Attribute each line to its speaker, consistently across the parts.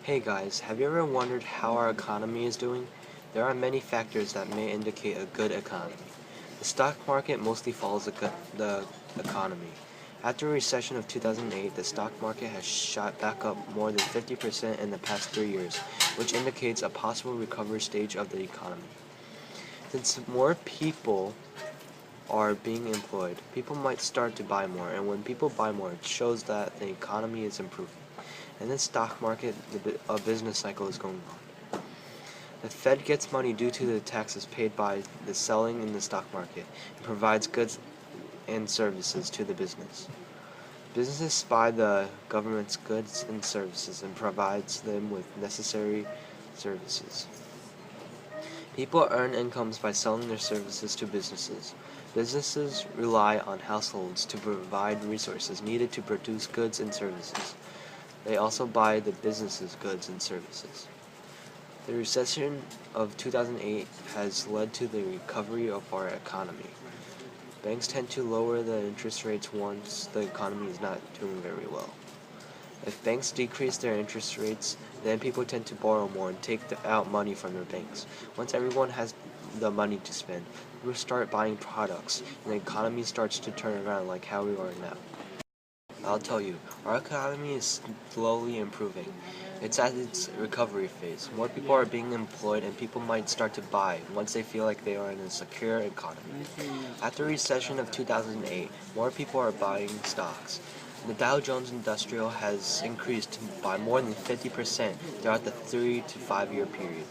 Speaker 1: Hey guys, have you ever wondered how our economy is doing? There are many factors that may indicate a good economy. The stock market mostly follows the economy. After a recession of 2008, the stock market has shot back up more than 50% in the past 3 years, which indicates a possible recovery stage of the economy. Since more people are being employed, people might start to buy more, and when people buy more, it shows that the economy is improving. In the stock market, a business cycle is going on. The Fed gets money due to the taxes paid by the selling in the stock market and provides goods and services to the business. Businesses buy the government's goods and services and provides them with necessary services. People earn incomes by selling their services to businesses. Businesses rely on households to provide resources needed to produce goods and services. They also buy the business's goods and services. The recession of 2008 has led to the recovery of our economy. Banks tend to lower the interest rates once the economy is not doing very well. If banks decrease their interest rates, then people tend to borrow more and take out money from their banks. Once everyone has the money to spend, people start buying products, and the economy starts to turn around like how we are now. I'll tell you, our economy is slowly improving. It's at its recovery phase. More people are being employed and people might start to buy once they feel like they are in a secure economy. After the recession of 2008, more people are buying stocks. The Dow Jones Industrial has increased by more than 50% throughout the 3 to 5 year period.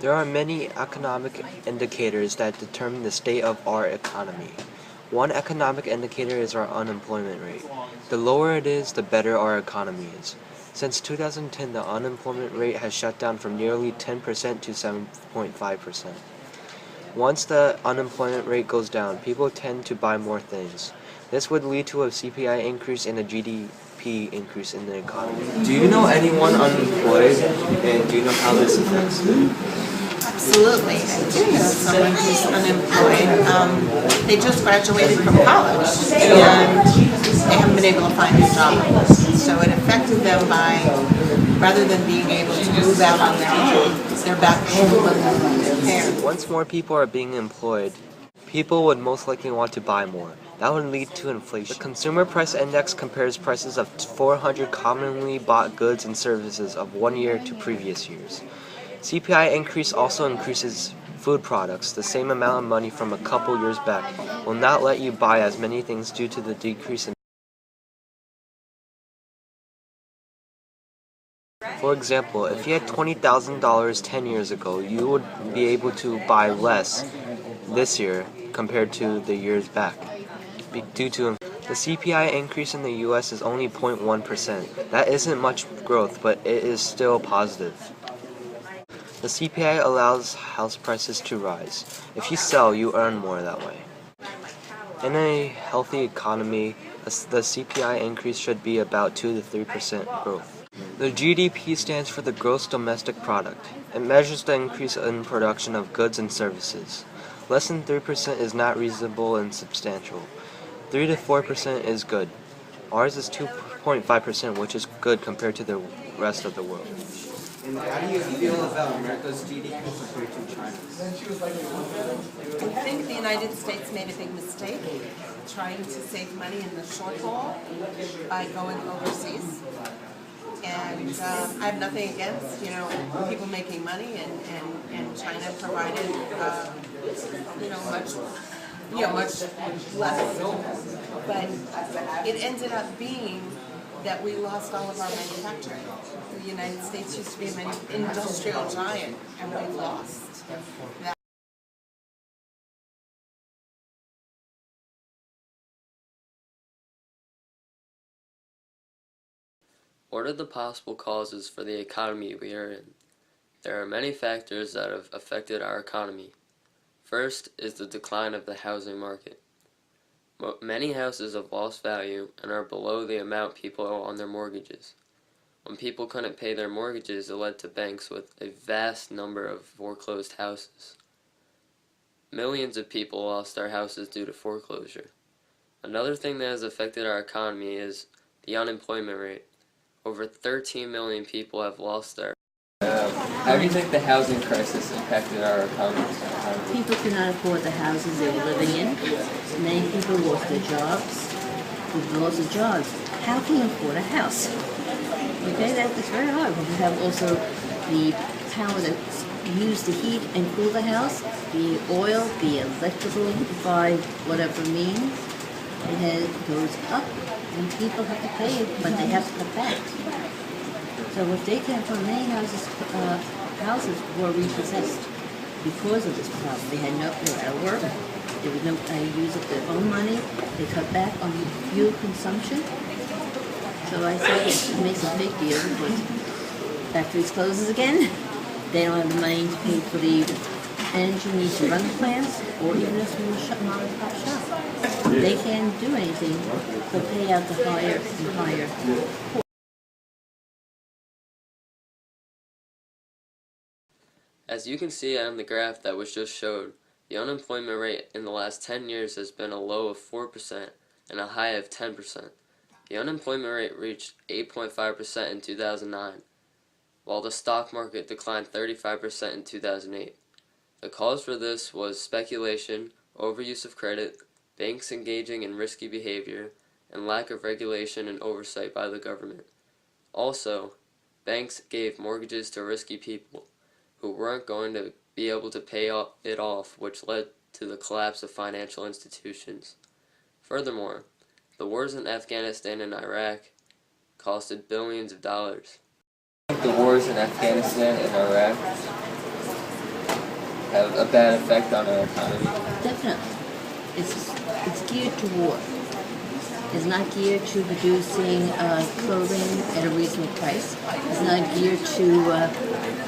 Speaker 1: There are many economic indicators that determine the state of our economy. One economic indicator is our unemployment rate. The lower it is, the better our economy is. Since 2010, the unemployment rate has shot down from nearly 10% to 7.5%. Once the unemployment rate goes down, people tend to buy more things. This would lead to a CPI increase and a GDP increase in the economy. Do you know anyone unemployed, and do you know how this affects them?
Speaker 2: Absolutely. I do know someone who's unemployed. They just graduated from college and they haven't been able to find a job. So it affected them by, rather than being able to move out on their own, they're back home with their parents.
Speaker 1: Once more people are being employed, people would most likely want to buy more. That would lead to inflation. The Consumer Price Index compares prices of 400 commonly bought goods and services of 1 year to previous years. CPI increase also increases food products. The same amount of money from a couple years back will not let you buy as many things due to the decrease in. For example, if you had $20,000 10 years ago, you would be able to buy less this year compared to the years back. Due to the CPI increase in the US is only 0.1%. That isn't much growth, but it is still positive. The CPI allows house prices to rise. If you sell, you earn more that way. In a healthy economy, the CPI increase should be about 2 to 3% growth. The GDP stands for the gross domestic product. It measures the increase in production of goods and services. Less than 3% is not reasonable and substantial. 3 to 4% is good. Ours is 2.5%, which is good compared to the rest of the world.
Speaker 3: And how do you feel about America's GDP compared to China's?
Speaker 2: I think the United States made a big mistake trying to save money in the short haul by going overseas. And I have nothing against, people making money, and China provided, much less. But it ended up being that we lost all of our manufacturing. The United States used to be an industrial giant, and we lost that.
Speaker 4: What are the possible causes for the economy we are in? There are many factors that have affected our economy. First is the decline of the housing market. Many houses have lost value and are below the amount people owe on their mortgages. When people couldn't pay their mortgages, it led to banks with a vast number of foreclosed houses. Millions of people lost their houses due to foreclosure. Another thing that has affected our economy is the unemployment rate. Over 13 million people have lost their. How do you think the housing crisis impacted our economy?
Speaker 5: People could not afford the houses they were living in. Many people lost their jobs. With loss of jobs, how can you afford a house? Okay, that's very hard. We have also the power that's used to heat and cool the house, the oil, the electrical by whatever means. It goes up, and people have to pay it, but they have to cut back. So if they can't afford, many houses were repossessed because of this problem. They had they were out of work. There was no use of their own money. They cut back on fuel consumption. So I say it makes a big deal because factories closes again. They don't have the money to pay for the energy needs to run the plants, or even a small mom and pop shop. They can't do anything but pay out the higher and higher.
Speaker 4: As you can see on the graph that was just showed, the unemployment rate in the last 10 years has been a low of 4% and a high of 10%. The unemployment rate reached 8.5% in 2009, while the stock market declined 35% in 2008. The cause for this was speculation, overuse of credit, banks engaging in risky behavior, and lack of regulation and oversight by the government. Also, banks gave mortgages to risky people who weren't going to be able to pay it off, which led to the collapse of financial institutions. Furthermore, the wars in Afghanistan and Iraq costed billions of dollars. The wars in Afghanistan and Iraq have a bad effect on our economy.
Speaker 5: Definitely. It's geared to war. It's not geared to producing clothing at a reasonable price. It's not geared to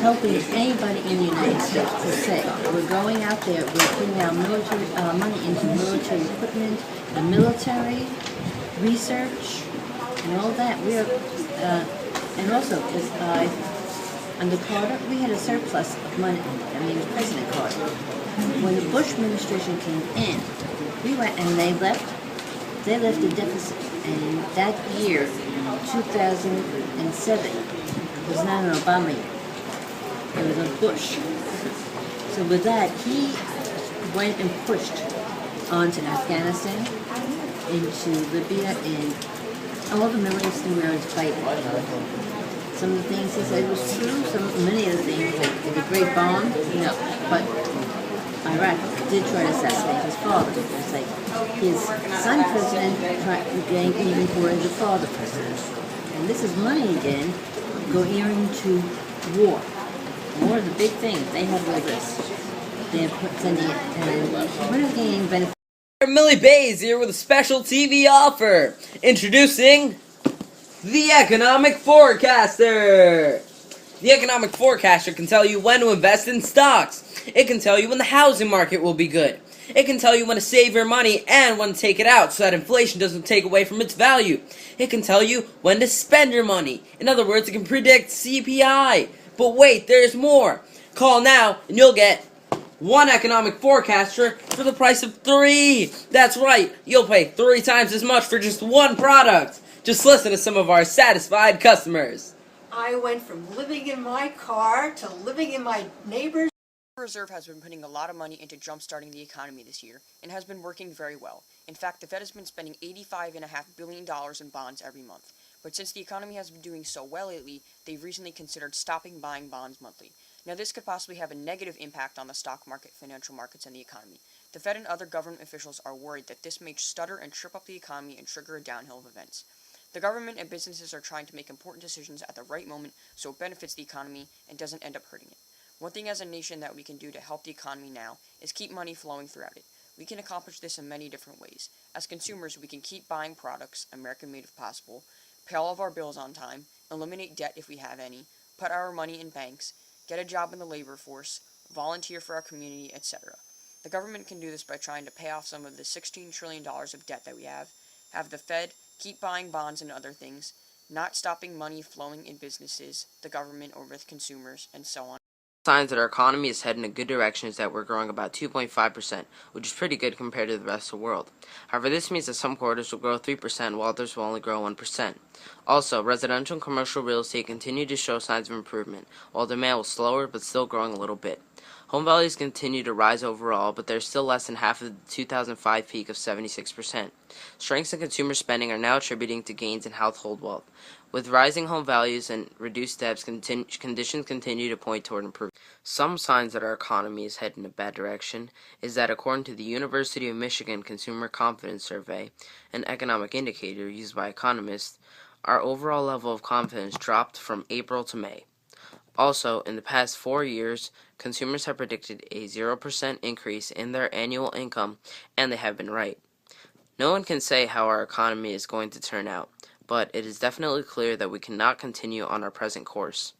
Speaker 5: helping anybody in the United States per se. We're going out there, we're putting our military money into military equipment, the military, research, and all that. And also, under Carter, we had a surplus of money. President Carter. When the Bush administration came in, we went and they left a deficit. And that year, 2007, was not an Obama year. It was a Bush. So with that, he went and pushed onto Afghanistan, into Libya, and all the Middle Eastern where it's fighting. Some of the things he said was true, many of the things, like the Great Bomb, no. But Iraq did try to assassinate his father. It's like his son president getting even for the father president. And this is money again, going into war. War is the big thing. They have all this. They're sending it, and we're not getting benefit.
Speaker 6: Millie Bays here with a special TV offer. Introducing the Economic Forecaster. The Economic Forecaster can tell you when to invest in stocks. It can tell you when the housing market will be good. It can tell you when to save your money and when to take it out so that inflation doesn't take away from its value. It can tell you when to spend your money. In other words, it can predict CPI. But wait, there's more. Call now and you'll get one economic forecaster for the price of 3. That's right, you'll pay 3 times as much for just one product. Just listen to some of our satisfied customers.
Speaker 7: I went from living in my car to living in my neighbor's.
Speaker 8: The Reserve has been putting a lot of money into jump-starting the economy this year, and has been working very well. In fact, the Fed has been spending $85.5 billion in bonds every month. But since the economy has been doing so well lately, they've recently considered stopping buying bonds monthly. Now this could possibly have a negative impact on the stock market, financial markets, and the economy. The Fed and other government officials are worried that this may stutter and trip up the economy and trigger a downhill of events. The government and businesses are trying to make important decisions at the right moment so it benefits the economy and doesn't end up hurting it. One thing as a nation that we can do to help the economy now is keep money flowing throughout it. We can accomplish this in many different ways. As consumers, we can keep buying products, American-made if possible, pay all of our bills on time, eliminate debt if we have any, put our money in banks, get a job in the labor force, volunteer for our community, etc. The government can do this by trying to pay off some of the $16 trillion of debt that we have the Fed keep buying bonds and other things, not stopping money flowing in businesses, the government, or with consumers, and so on.
Speaker 6: Signs that our economy is heading in a good direction is that we're growing about 2.5%, which is pretty good compared to the rest of the world. However, this means that some quarters will grow 3% while others will only grow 1%. Also, residential and commercial real estate continue to show signs of improvement, while demand was slower but still growing a little bit. Home values continue to rise overall, but they're still less than half of the 2005 peak of 76%. Strengths in consumer spending are now attributing to gains in household wealth. With rising home values and reduced debts, conditions continue to point toward improvement. Some signs that our economy is heading in a bad direction is that according to the University of Michigan Consumer Confidence Survey, an economic indicator used by economists, our overall level of confidence dropped from April to May. Also, in the past 4 years, consumers have predicted a 0% increase in their annual income, and they have been right. No one can say how our economy is going to turn out, but it is definitely clear that we cannot continue on our present course.